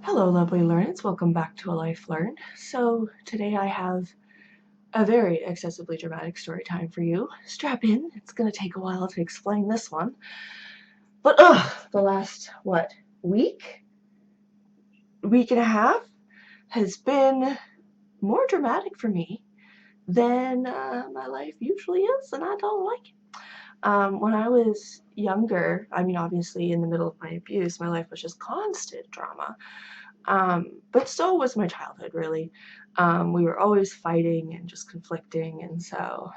Hello, lovely learners. Welcome back to ALifeLearned. So today I have a very excessively dramatic story time for you. Strap in. It's going to take a while to explain this one. But the last, week? Week and a half has been more dramatic for me than my life usually is, and I don't like it. When I was younger, I mean, obviously in the middle of my abuse, my life was just constant drama. But so was my childhood, really. We were always fighting and just conflicting, and so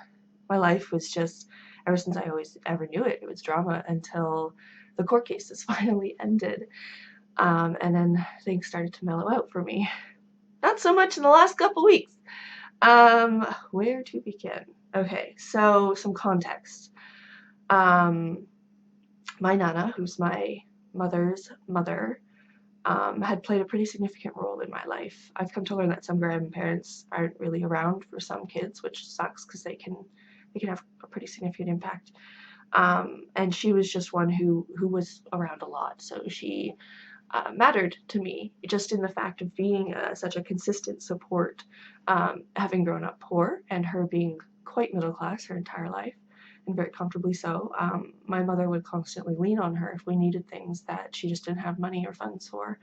my life was just, ever since I always ever knew it, it was drama until the court cases finally ended. And then things started to mellow out for me. Not so much in the last couple weeks. Where to begin? Okay, so some context. Um, my Nana, who's my mother's mother, had played a pretty significant role in my life. I've come to learn that some grandparents aren't really around for some kids, which sucks because they can have a pretty significant impact. And she was just one who was around a lot, so she mattered to me just in the fact of being such a consistent support, having grown up poor and her being quite middle class her entire life and very comfortably so. My mother would constantly lean on her if we needed things that she just didn't have money or funds for.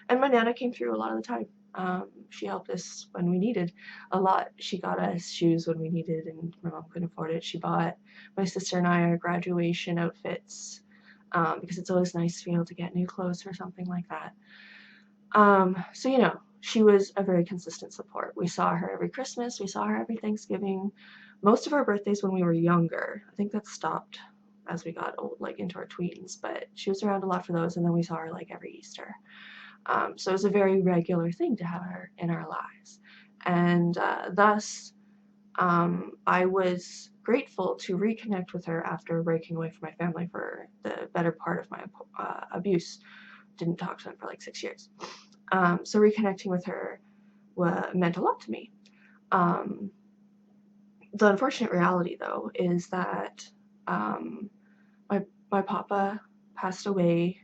And my Nana came through a lot of the time. She helped us when we needed a lot. She got us shoes when we needed, and my mom couldn't afford it. She bought my sister and I our graduation outfits, because it's always nice to be able to get new clothes for something like that. So, she was a very consistent support. We saw her every Christmas, we saw her every Thanksgiving, most of our birthdays when we were younger. I think that stopped as we got old, like into our tweens, but she was around a lot for those, and then we saw her like every Easter. So it was a very regular thing to have her in our lives. And thus, I was grateful to reconnect with her after breaking away from my family for the better part of my abuse. Didn't talk to them for like 6 years. So reconnecting with her meant a lot to me. Um, the unfortunate reality, though, is that um, my papa passed away.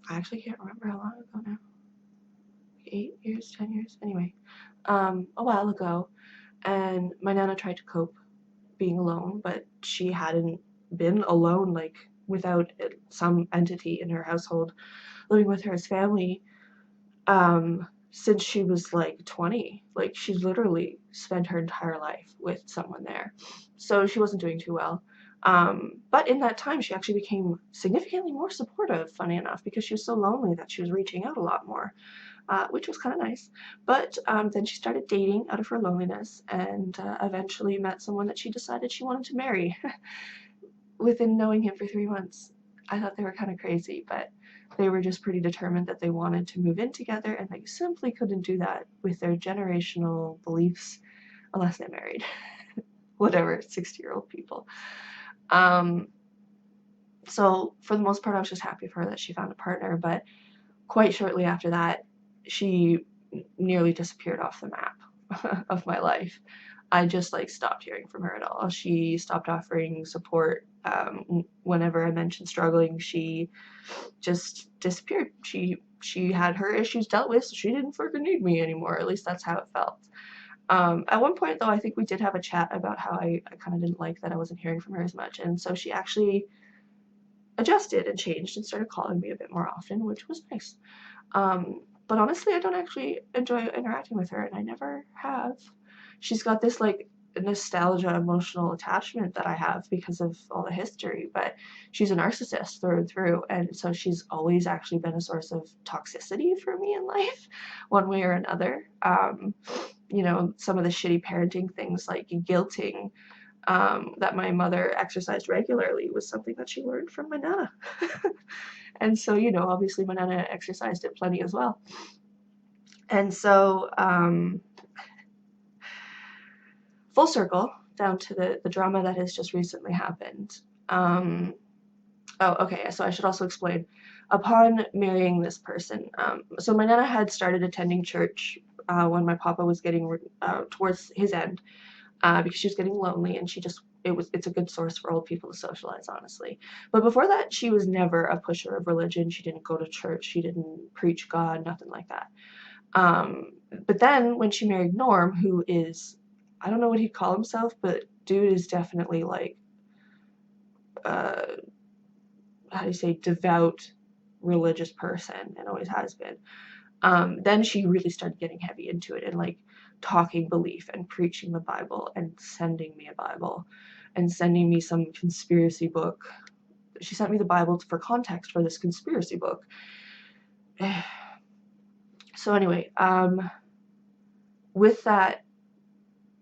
I actually can't remember how long ago now. 8 years, 10 years, anyway, a while ago. And my Nana tried to cope being alone, but she hadn't been alone, like without some entity in her household living with her as family, since she was like 20. Like she literally spent her entire life with someone there. So she wasn't doing too well. But in that time, she actually became significantly more supportive, funny enough, because she was so lonely that she was reaching out a lot more, which was kind of nice. But then she started dating out of her loneliness and eventually met someone that she decided she wanted to marry within knowing him for 3 months. I thought they were kind of crazy, but they were just pretty determined that they wanted to move in together, and they simply couldn't do that with their generational beliefs unless they married. Whatever, 60-year-old people. Um, so for the most part, I was just happy for her that she found a partner, but quite shortly after that, she nearly disappeared off the map of my life. I just like stopped hearing from her at all. She stopped offering support. Whenever I mentioned struggling, she just disappeared. She had her issues dealt with, so she didn't freaking need me anymore. At least that's how it felt. At one point, though, I think we did have a chat about how I kind of didn't like that I wasn't hearing from her as much, and so she actually adjusted and changed and started calling me a bit more often, which was nice. But honestly, I don't actually enjoy interacting with her, and I never have. She's got this like nostalgia, emotional attachment that I have because of all the history, but she's a narcissist through and through, and so she's always actually been a source of toxicity for me in life, one way or another. Some of the shitty parenting things like guilting, that my mother exercised regularly was something that she learned from my Nana. And so, obviously my Nana exercised it plenty as well. And so, full circle down to the drama that has just recently happened. Okay, so I should also explain. Upon marrying this person, so my Nana had started attending church when my papa was getting towards his end, because she was getting lonely and she just it's a good source for old people to socialize, honestly. But before that, she was never a pusher of religion. She didn't go to church. She didn't preach God, nothing like that. But then when she married Norm, who is, I don't know what he'd call himself, but dude is definitely like, uh, how do you say, devout religious person, and always has been. Then she really started getting heavy into it and like talking belief and preaching the Bible and sending me a Bible and sending me some conspiracy book. She sent me the Bible for context for this conspiracy book. So anyway, with that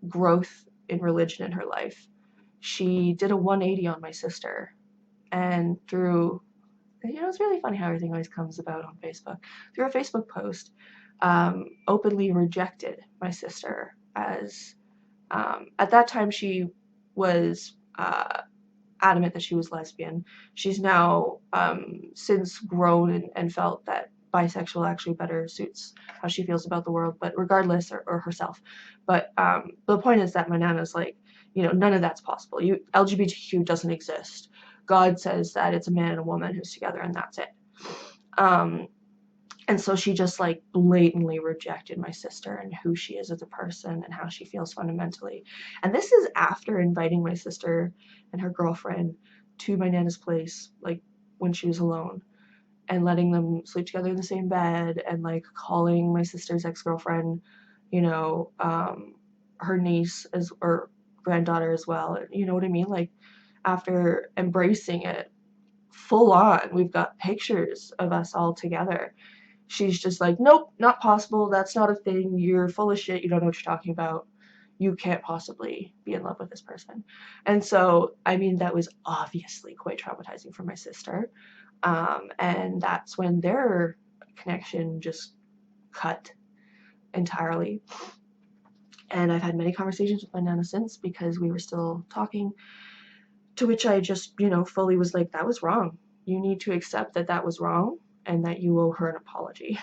growth in religion in her life, she did a 180 on my sister, and through, it's really funny how everything always comes about on Facebook. Through a Facebook post, openly rejected my sister as, at that time she was adamant that she was lesbian. She's now since grown and felt that bisexual actually better suits how she feels about the world, but regardless, or herself. But the point is that my nana's like, none of that's possible. LGBTQ doesn't exist. God says that it's a man and a woman who's together, and that's it. And so she just like blatantly rejected my sister and who she is as a person and how she feels fundamentally. And this is after inviting my sister and her girlfriend to my nana's place, like when she was alone, and letting them sleep together in the same bed, and like calling my sister's ex-girlfriend, her niece or granddaughter as well. You know what I mean? Like, after embracing it full on, we've got pictures of us all together. She's just like, nope, not possible. That's not a thing. You're full of shit. You don't know what you're talking about. You can't possibly be in love with this person. And so, I mean, that was obviously quite traumatizing for my sister. And that's when their connection just cut entirely. And I've had many conversations with my nana since, because we were still talking, to which I just, fully was like, that was wrong. You need to accept that that was wrong and that you owe her an apology.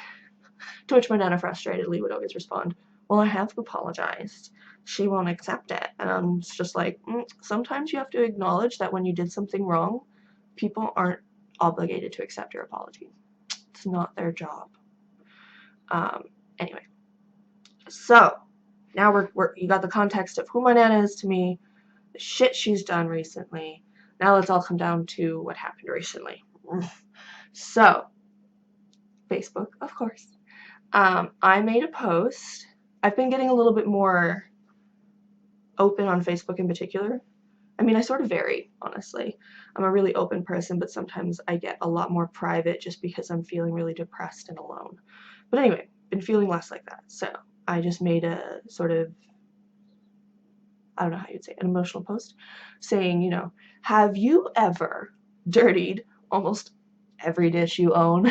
To which my nana frustratedly would always respond, well, I have apologized. She won't accept it. And I'm just like, sometimes you have to acknowledge that when you did something wrong, people aren't obligated to accept your apology. It's not their job. Anyway, so now you got the context of who my nana is to me, the shit she's done recently. Now let's all come down to what happened recently. So, Facebook, of course. I made a post. I've been getting a little bit more open on Facebook in particular. I mean, I sort of vary, honestly. I'm a really open person, but sometimes I get a lot more private just because I'm feeling really depressed and alone. But anyway, been feeling less like that. So I just made a sort of, I don't know how you'd say, an emotional post saying, have you ever dirtied almost every dish you own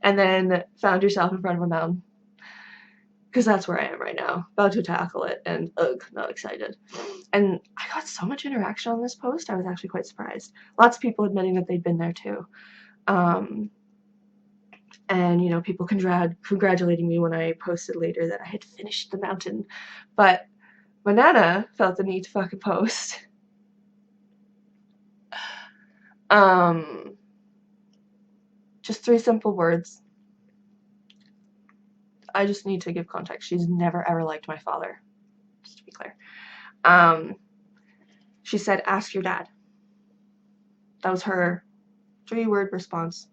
and then found yourself in front of a mountain? Because that's where I am right now, about to tackle it, and not excited. And I got so much interaction on this post, I was actually quite surprised. Lots of people admitting that they'd been there too. And, people congratulating me when I posted later that I had finished the mountain. But my nana felt the need to fucking post. Just 3 simple words. I just need to give context. She's never ever liked my father, just to be clear. She said, ask your dad. That was her 3-word response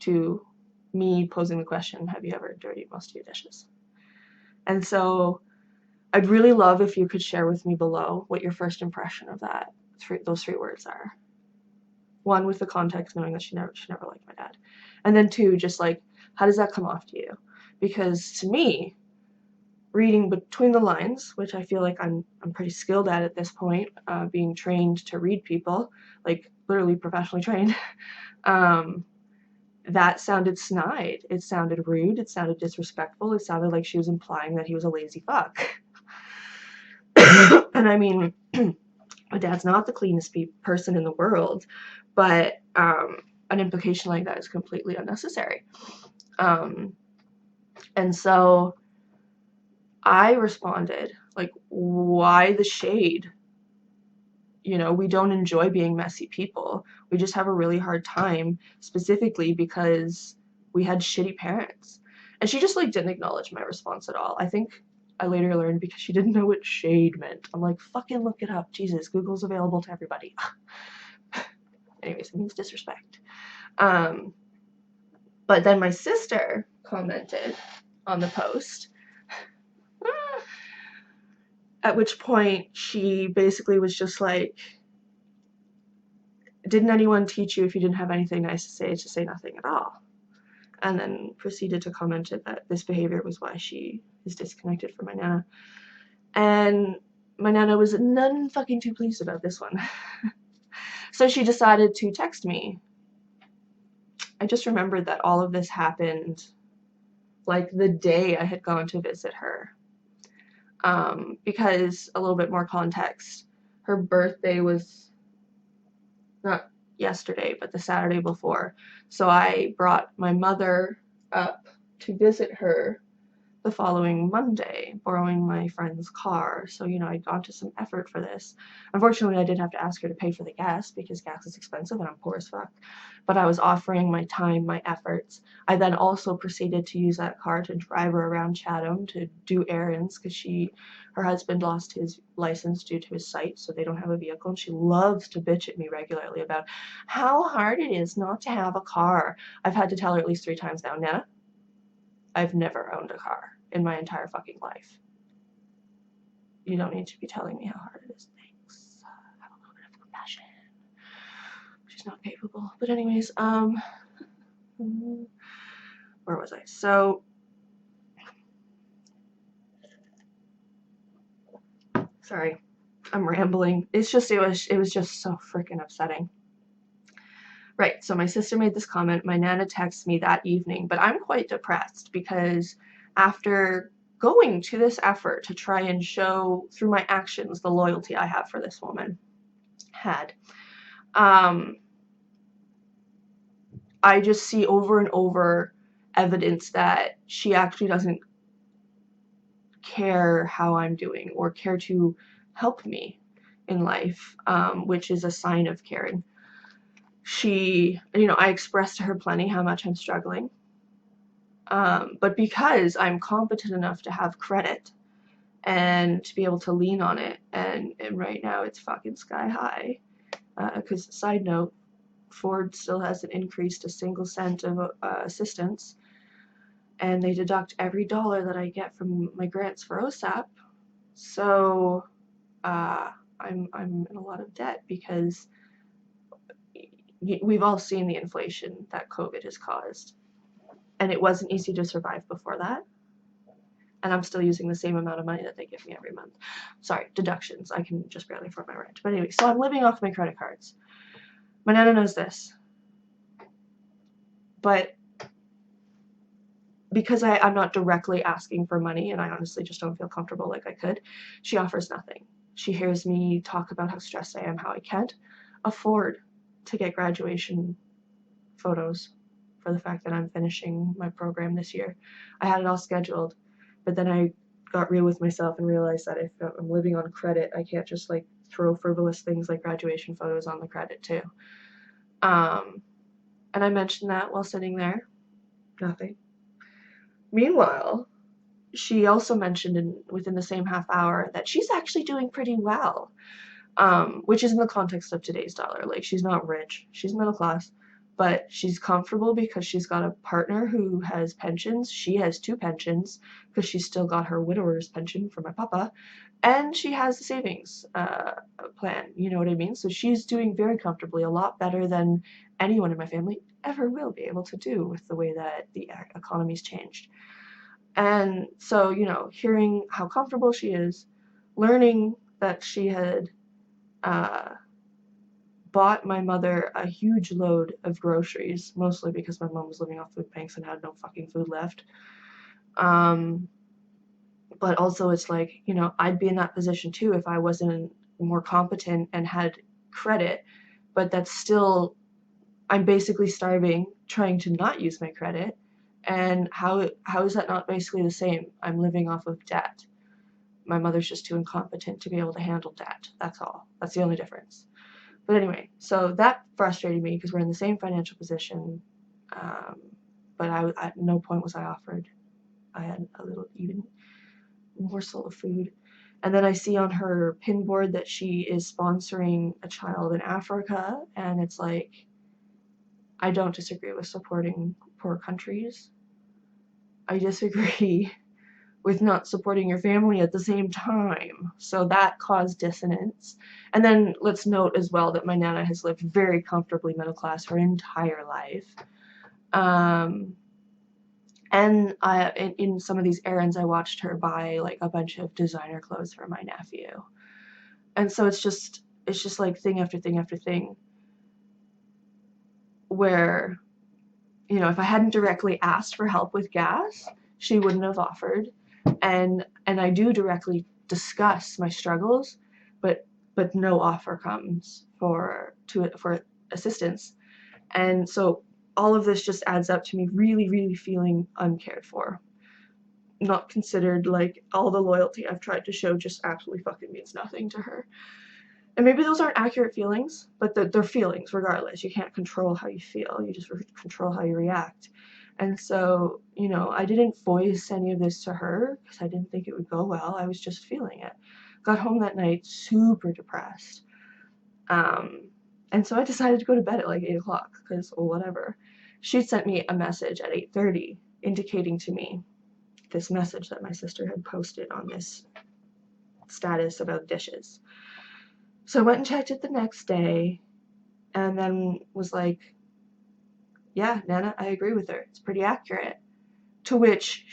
to me posing the question, have you ever dirtied most of your dishes? And so I'd really love if you could share with me below what your first impression of those 3 words are. 1, with the context, knowing that she never liked my dad. And then 2, just like, how does that come off to you? Because to me, reading between the lines, which I feel like I'm pretty skilled at this point, being trained to read people, like literally professionally trained, that sounded snide. It sounded rude. It sounded disrespectful. It sounded like she was implying that he was a lazy fuck. And I mean, my dad's not the cleanest person in the world, but an implication like that is completely unnecessary. And so I responded, like, why the shade? You know, we don't enjoy being messy people. We just have a really hard time, specifically because we had shitty parents. And she just like didn't acknowledge my response at all. I think I later learned because she didn't know what shade meant. I'm like, fucking look it up. Jesus, Google's available to everybody. Anyways, it means disrespect. But then my sister commented on the post, at which point she basically was just like, didn't anyone teach you if you didn't have anything nice to say nothing at all? And then proceeded to comment that this behavior was why she is disconnected from my Nana. And my Nana was none fucking too pleased about this one. So she decided to text me. I just remembered that all of this happened like the day I had gone to visit her. Because, a little bit more context, her birthday was not yesterday, but the Saturday before. So I brought my mother up to visit her the following Monday, borrowing my friend's car. So, you know, I'd gone to some effort for this. Unfortunately, I did have to ask her to pay for the gas because gas is expensive and I'm poor as fuck. But I was offering my time, my efforts. I then also proceeded to use that car to drive her around Chatham to do errands because her husband lost his license due to his sight, so they don't have a vehicle. And she loves to bitch at me regularly about how hard it is not to have a car. I've had to tell her at least 3 times now, Nana, I've never owned a car in my entire fucking life. You don't need to be telling me how hard it is. Thanks. Have a little bit of compassion. She's not capable. But anyways, where was I? So, sorry, I'm rambling. It was just so freaking upsetting. Right, so my sister made this comment. My Nana texted me that evening, but I'm quite depressed because after going to this effort to try and show through my actions the loyalty I have for this woman, I just see over and over evidence that she actually doesn't care how I'm doing or care to help me in life, which is a sign of caring. I expressed to her plenty how much I'm struggling. But because I'm competent enough to have credit and to be able to lean on it, and right now it's fucking sky high. Because, side note, Ford still hasn't increased a single cent of assistance, and they deduct every dollar that I get from my grants for OSAP. So I'm in a lot of debt because we've all seen the inflation that COVID has caused. And it wasn't easy to survive before that. And I'm still using the same amount of money that they give me every month. Sorry, deductions. I can just barely afford my rent. But anyway, so I'm living off my credit cards. My Nana knows this. But because I'm not directly asking for money, and I honestly just don't feel comfortable like I could, she offers nothing. She hears me talk about how stressed I am, how I can't afford to get graduation photos for the fact that I'm finishing my program this year. I had it all scheduled, but then I got real with myself and realized that if I'm living on credit, I can't just like throw frivolous things like graduation photos on the credit too. And I mentioned that while sitting there. Nothing. Meanwhile, she also mentioned within the same half hour that she's actually doing pretty well, which is in the context of today's dollar. Like, she's not rich, she's middle class, but she's comfortable because she's got a partner who has pensions. She has 2 pensions because she's still got her widower's pension from my papa, and she has a savings plan, you know what I mean? So she's doing very comfortably, a lot better than anyone in my family ever will be able to do with the way that the economy's changed. And so, hearing how comfortable she is, learning that she had bought my mother a huge load of groceries, mostly because my mom was living off food banks and had no fucking food left. But also it's like, I'd be in that position too if I wasn't more competent and had credit, but that's still, I'm basically starving, trying to not use my credit. And how is that not basically the same? I'm living off of debt. My mother's just too incompetent to be able to handle debt. That's all. That's the only difference. But anyway, so that frustrated me because we're in the same financial position. But at no point was I offered. I had a little even morsel of food. And then I see on her pin board that she is sponsoring a child in Africa, and it's like, I don't disagree with supporting poor countries. I disagree with not supporting your family at the same time. So that caused dissonance. And then let's note as well that my Nana has lived very comfortably middle class her entire life. And in some of these errands, I watched her buy like a bunch of designer clothes for my nephew. And so it's just like thing after thing after thing where, you know, if I hadn't directly asked for help with gas, she wouldn't have offered. And I do directly discuss my struggles, but no offer comes for assistance. And so all of this just adds up to me really, really feeling uncared for. Not considered. Like, all the loyalty I've tried to show just absolutely fucking means nothing to her. And maybe those aren't accurate feelings, but they're feelings regardless. You can't control how you feel. You just control how you react. And so, you know, I didn't voice any of this to her because I didn't think it would go well. I was just feeling it. Got home that night super depressed. And so I decided to go to bed at like 8 o'clock because, well, whatever. She sent me a message at 8:30 indicating to me this message that my sister had posted on this status about dishes. So I went and checked it the next day and then was like, yeah, Nana, I agree with her. It's pretty accurate. To which,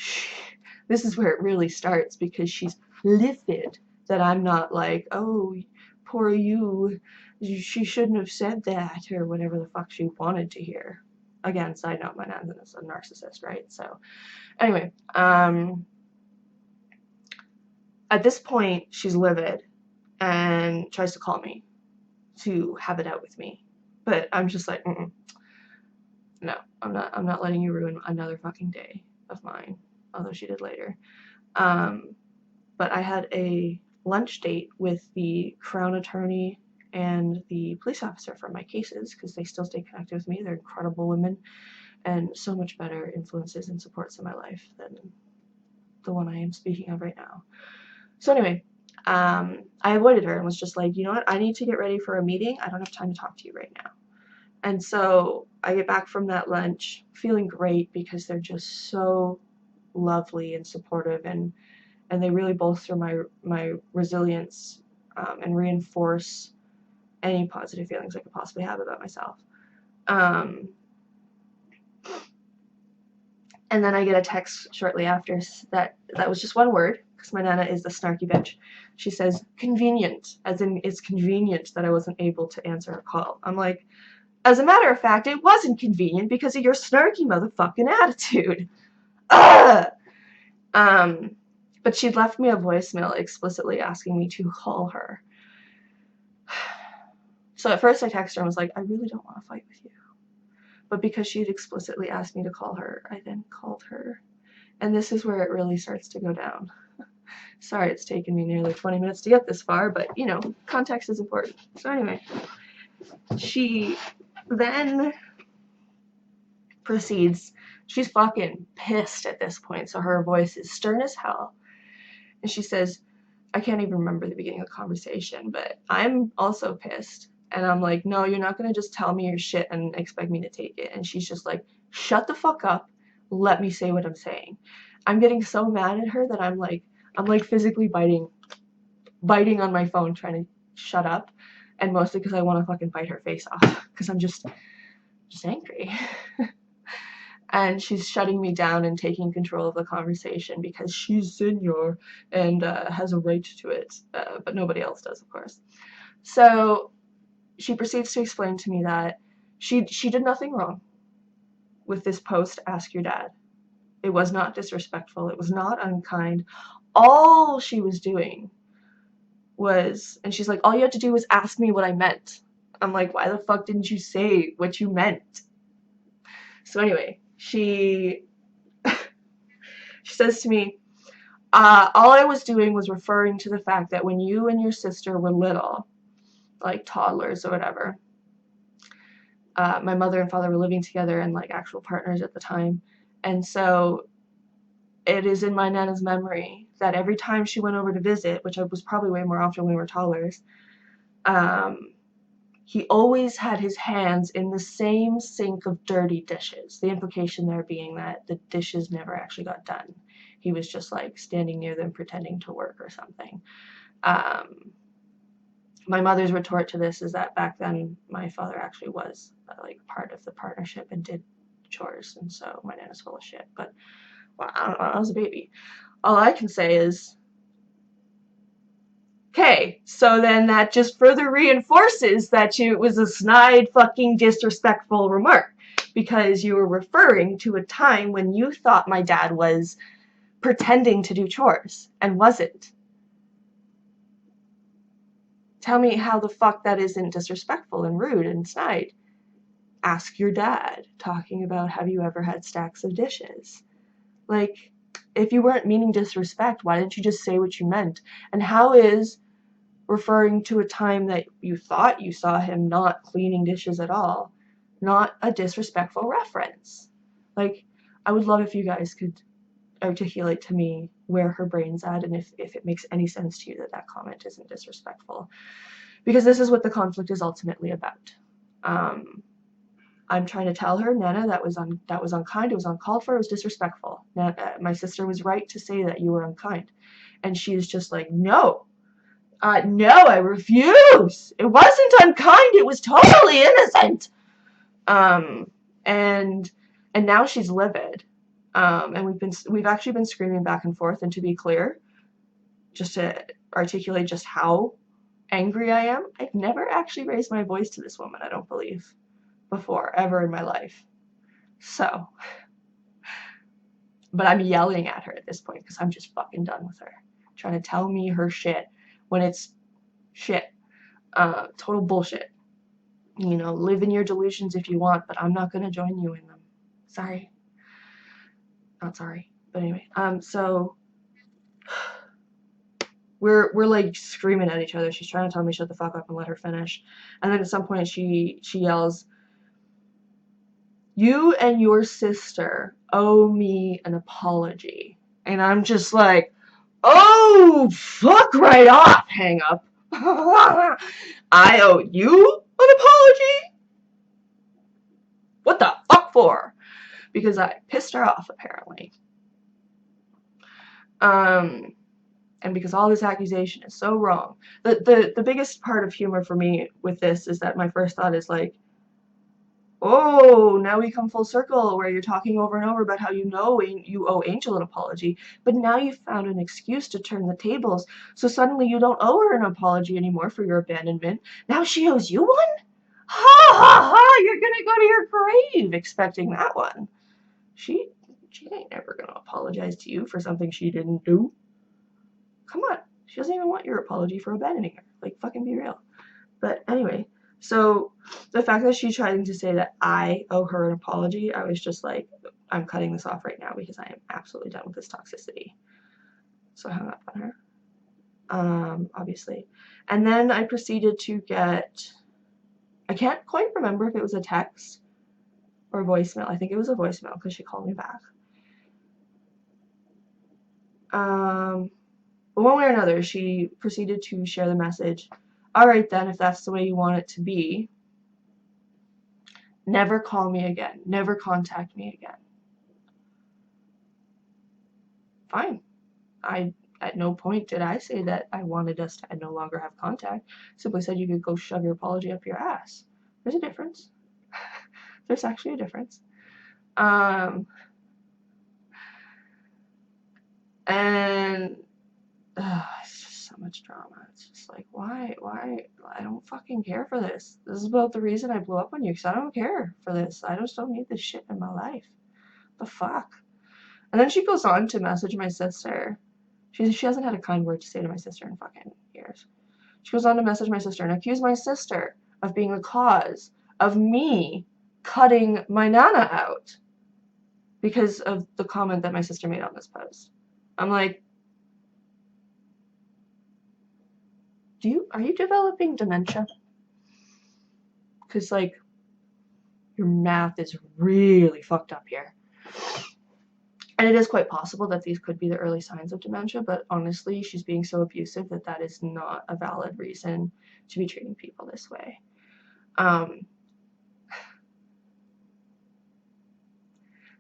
this is where it really starts because she's livid that I'm not like, oh, poor you, she shouldn't have said that, or whatever the fuck she wanted to hear. Again, side note, my Nana is a narcissist, right? So anyway, at this point, she's livid and tries to call me to have it out with me. But I'm just like, no, I'm not letting you ruin another fucking day of mine, although she did later. But I had a lunch date with the Crown Attorney and the police officer for my cases because they still stay connected with me. They're incredible women and so much better influences and supports in my life than the one I am speaking of right now. So anyway, I avoided her and was just like, you know what? I need to get ready for a meeting. I don't have time to talk to you right now. And so I get back from that lunch feeling great because they're just so lovely and supportive, and they really bolster my resilience and reinforce any positive feelings I could possibly have about myself. And then I get a text shortly after that was just one word, because my Nana is the snarky bitch. She says, convenient, as in it's convenient that I wasn't able to answer her call. I'm like, as a matter of fact, it wasn't convenient because of your snarky motherfucking attitude. Ugh! But she'd left me a voicemail explicitly asking me to call her. So at first I texted her and was like, I really don't want to fight with you. But because she had explicitly asked me to call her, I then called her. And this is where it really starts to go down. Sorry it's taken me nearly 20 minutes to get this far, but, you know, context is important. So anyway, she then proceeds, she's fucking pissed at this point, so her voice is stern as hell. And she says, I can't even remember the beginning of the conversation, but I'm also pissed. And I'm like, no, you're not going to just tell me your shit and expect me to take it. And she's just like, shut the fuck up. Let me say what I'm saying. I'm getting so mad at her that I'm like physically biting on my phone trying to shut up. And mostly because I want to fucking bite her face off because I'm just angry. And she's shutting me down and taking control of the conversation because she's senior and has a right to it, but nobody else does, of course. So she proceeds to explain to me that she did nothing wrong with this post, Ask Your Dad. It was not disrespectful. It was not unkind. All she was doing was, and she's like, all you had to do was ask me what I meant. I'm like, why the fuck didn't you say what you meant? So anyway, she says to me, All I was doing was referring to the fact that when you and your sister were little, like toddlers or whatever, my mother and father were living together and like actual partners at the time. And so it is in my Nana's memory that every time she went over to visit, which was probably way more often when we were toddlers, he always had his hands in the same sink of dirty dishes. The implication there being that the dishes never actually got done. He was just like standing near them pretending to work or something. My mother's retort to this is that back then my father actually was like part of the partnership and did chores, and so my Nana's full of shit. But well, I don't know, I was a baby. All I can say is, okay, so then that just further reinforces that it was a snide, fucking disrespectful remark, because you were referring to a time when you thought my dad was pretending to do chores and wasn't. Tell me how the fuck that isn't disrespectful and rude and snide. Ask your dad, talking about have you ever had stacks of dishes. Like, if you weren't meaning disrespect, why didn't you just say what you meant? And how is referring to a time that you thought you saw him not cleaning dishes at all not a disrespectful reference? Like, I would love if you guys could articulate to me where her brain's at and if it makes any sense to you that that comment isn't disrespectful. Because this is what the conflict is ultimately about. I'm trying to tell her, Nana, that was unkind, it was uncalled for, it was disrespectful. My sister was right to say that you were unkind. And she's just like, no, I refuse. It wasn't unkind, it was totally innocent. And now she's livid. And we've actually been screaming back and forth, and to be clear, just to articulate just how angry I am, I've never actually raised my voice to this woman, I don't believe, before, ever in my life. So, but I'm yelling at her at this point because I'm just fucking done with her. Trying to tell me her shit when it's shit. Total bullshit. You know, live in your delusions if you want, but I'm not gonna join you in them. Sorry. Not sorry. But anyway, so we're like screaming at each other. She's trying to tell me shut the fuck up and let her finish. And then at some point she yells, "You and your sister owe me an apology." And I'm just like, oh, fuck right off, hang up. I owe you an apology? What the fuck for? Because I pissed her off, apparently. And because all this accusation is so wrong. The biggest part of humor for me with this is that my first thought is like, oh, now we come full circle where you're talking over and over about how you owe Angel an apology, but now you've found an excuse to turn the tables, so suddenly you don't owe her an apology anymore for your abandonment. Now she owes you one? Ha ha ha, you're gonna go to your grave expecting that one. She ain't never gonna apologize to you for something she didn't do. Come on, she doesn't even want your apology for abandoning her. Like, fucking be real. But anyway, so the fact that she's trying to say that I owe her an apology, I was just like, I'm cutting this off right now because I am absolutely done with this toxicity. So I hung up on her, obviously. And then I proceeded to get, I can't quite remember if it was a text or a voicemail. I think it was a voicemail because she called me back. But one way or another, she proceeded to share the message. All right then, if that's the way you want it to be, never call me again. Never contact me again. Fine. At no point did I say that I wanted us to no longer have contact. I simply said you could go shove your apology up your ass. There's a difference. There's actually a difference. And it's just so much drama. It's just like, why? I don't fucking care for this. This is about the reason I blew up on you, because I don't care for this. I just don't need this shit in my life. The fuck? And then she goes on to message my sister. She hasn't had a kind word to say to my sister in fucking years. She goes on to message my sister and accuse my sister of being the cause of me cutting my Nana out because of the comment that my sister made on this post. I'm like, Are you developing dementia? Because, like, your math is really fucked up here. And it is quite possible that these could be the early signs of dementia, but honestly, she's being so abusive that is not a valid reason to be treating people this way.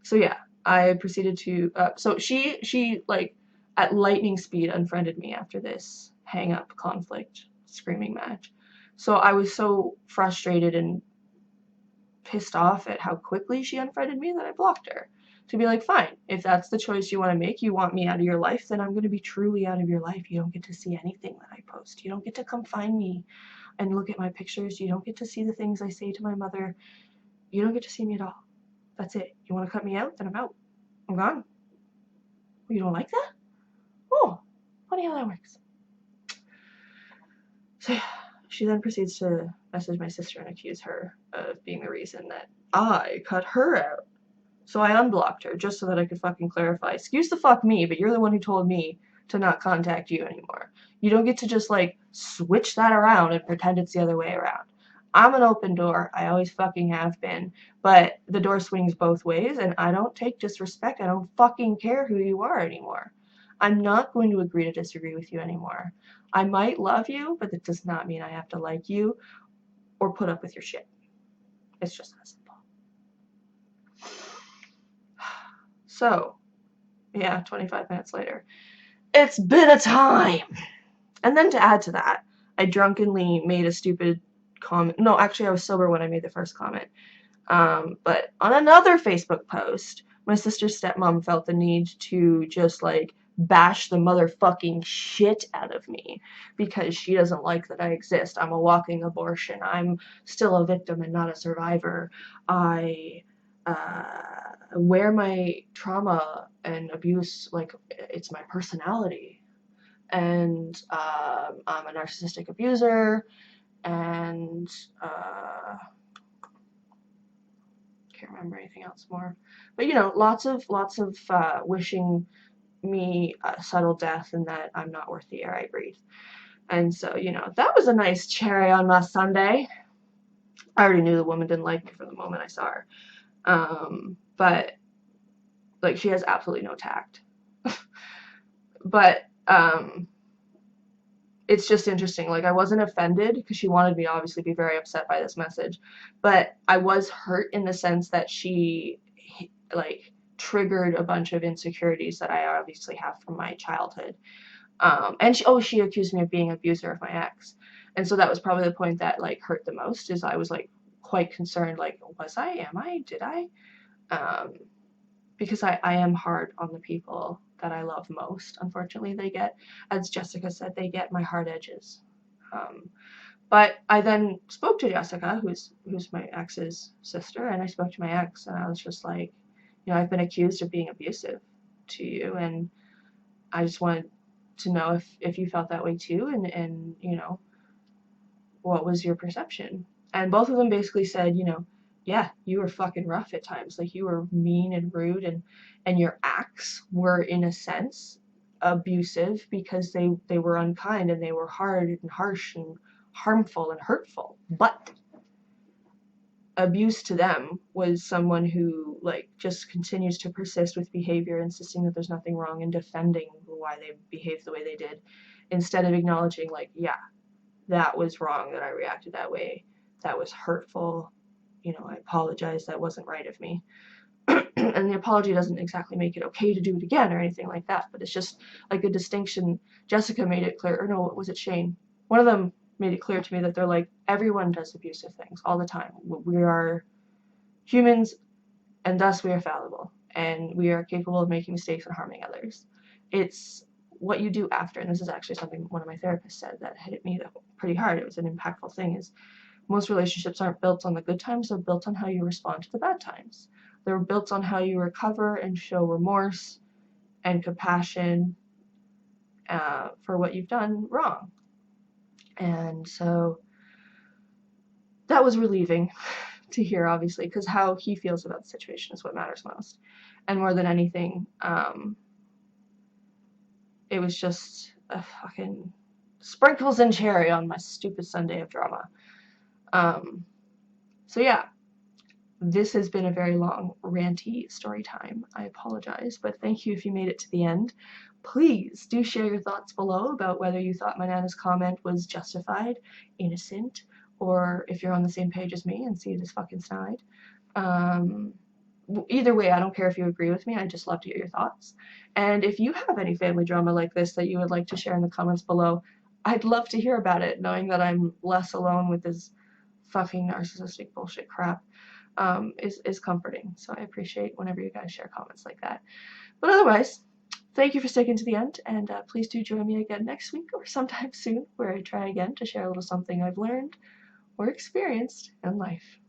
So yeah, I proceeded to, so she like at lightning speed unfriended me after this hang up conflict screaming match. So I was so frustrated and pissed off at how quickly she unfriended me that I blocked her. To be like, fine, if that's the choice you want to make, you want me out of your life, then I'm going to be truly out of your life. You don't get to see anything that I post. You don't get to come find me and look at my pictures. You don't get to see the things I say to my mother. You don't get to see me at all. That's it. You want to cut me out? Then I'm out. I'm gone. You don't like that? Oh, funny how that works. So yeah, she then proceeds to message my sister and accuse her of being the reason that I cut her out. So I unblocked her just so that I could fucking clarify. Excuse the fuck me, but you're the one who told me to not contact you anymore. You don't get to just like switch that around and pretend it's the other way around. I'm an open door. I always fucking have been. But the door swings both ways and I don't take disrespect. I don't fucking care who you are anymore. I'm not going to agree to disagree with you anymore. I might love you, but that does not mean I have to like you or put up with your shit. It's just that simple. So, yeah, 25 minutes later. It's been a time! And then to add to that, I drunkenly made a stupid comment. No, actually, I was sober when I made the first comment. But on another Facebook post, my sister's stepmom felt the need to just like bash the motherfucking shit out of me because she doesn't like that I exist. I'm a walking abortion. I'm still a victim and not a survivor. I wear my trauma and abuse like it's my personality. And I'm a narcissistic abuser, and can't remember anything else more. But you know, lots of wishing me a subtle death and that I'm not worth the air I breathe. And so, you know, that was a nice cherry on my sundae. I already knew the woman didn't like me from the moment I saw her. But like she has absolutely no tact. But it's just interesting. Like I wasn't offended because she wanted me to obviously be very upset by this message, but I was hurt in the sense that she like triggered a bunch of insecurities that I obviously have from my childhood. And she accused me of being an abuser of my ex. And so that was probably the point that like hurt the most is I was like quite concerned, like, was I, am I, did I? Because I am hard on the people that I love most. Unfortunately, they get, as Jessica said, they get my hard edges. But I then spoke to Jessica, who's my ex's sister, and I spoke to my ex, and I was just like, you know, I've been accused of being abusive to you, and I just wanted to know if you felt that way too, and you know, what was your perception? And both of them basically said, you know, yeah, you were fucking rough at times. Like you were mean and rude and your acts were in a sense abusive because they were unkind and they were hard and harsh and harmful and hurtful. But abuse to them was someone who like just continues to persist with behavior, insisting that there's nothing wrong and defending why they behaved the way they did, instead of acknowledging like, yeah, that was wrong that I reacted that way. That was hurtful. You know, I apologize. That wasn't right of me. And the apology doesn't exactly make it okay to do it again or anything like that, but it's just like a distinction. Jessica made it clear, or no, was it Shane? One of them made it clear to me that they're like, everyone does abusive things all the time. We are humans, and thus we are fallible, and we are capable of making mistakes and harming others. It's what you do after, and this is actually something one of my therapists said that hit me pretty hard. It was an impactful thing, is most relationships aren't built on the good times, they're built on how you respond to the bad times. They're built on how you recover and show remorse and compassion for what you've done wrong. And so that was relieving to hear, obviously, because how he feels about the situation is what matters most. And more than anything, it was just a fucking sprinkles and cherry on my stupid Sunday of drama. Um, so yeah, this has been a very long, ranty story time. I apologize, but thank you if you made it to the end. Please do share your thoughts below about whether you thought my Nana's comment was justified, innocent, or if you're on the same page as me and see it as fucking snide. Um, Either way, I don't care if you agree with me. I just love to hear your thoughts. And if you have any family drama like this that you would like to share in the comments below, I'd love to hear about it, knowing that I'm less alone with this fucking narcissistic bullshit crap. Is comforting. So I appreciate whenever you guys share comments like that. But otherwise, thank you for sticking to the end, and please do join me again next week or sometime soon, where I try again to share a little something I've learned or experienced in life.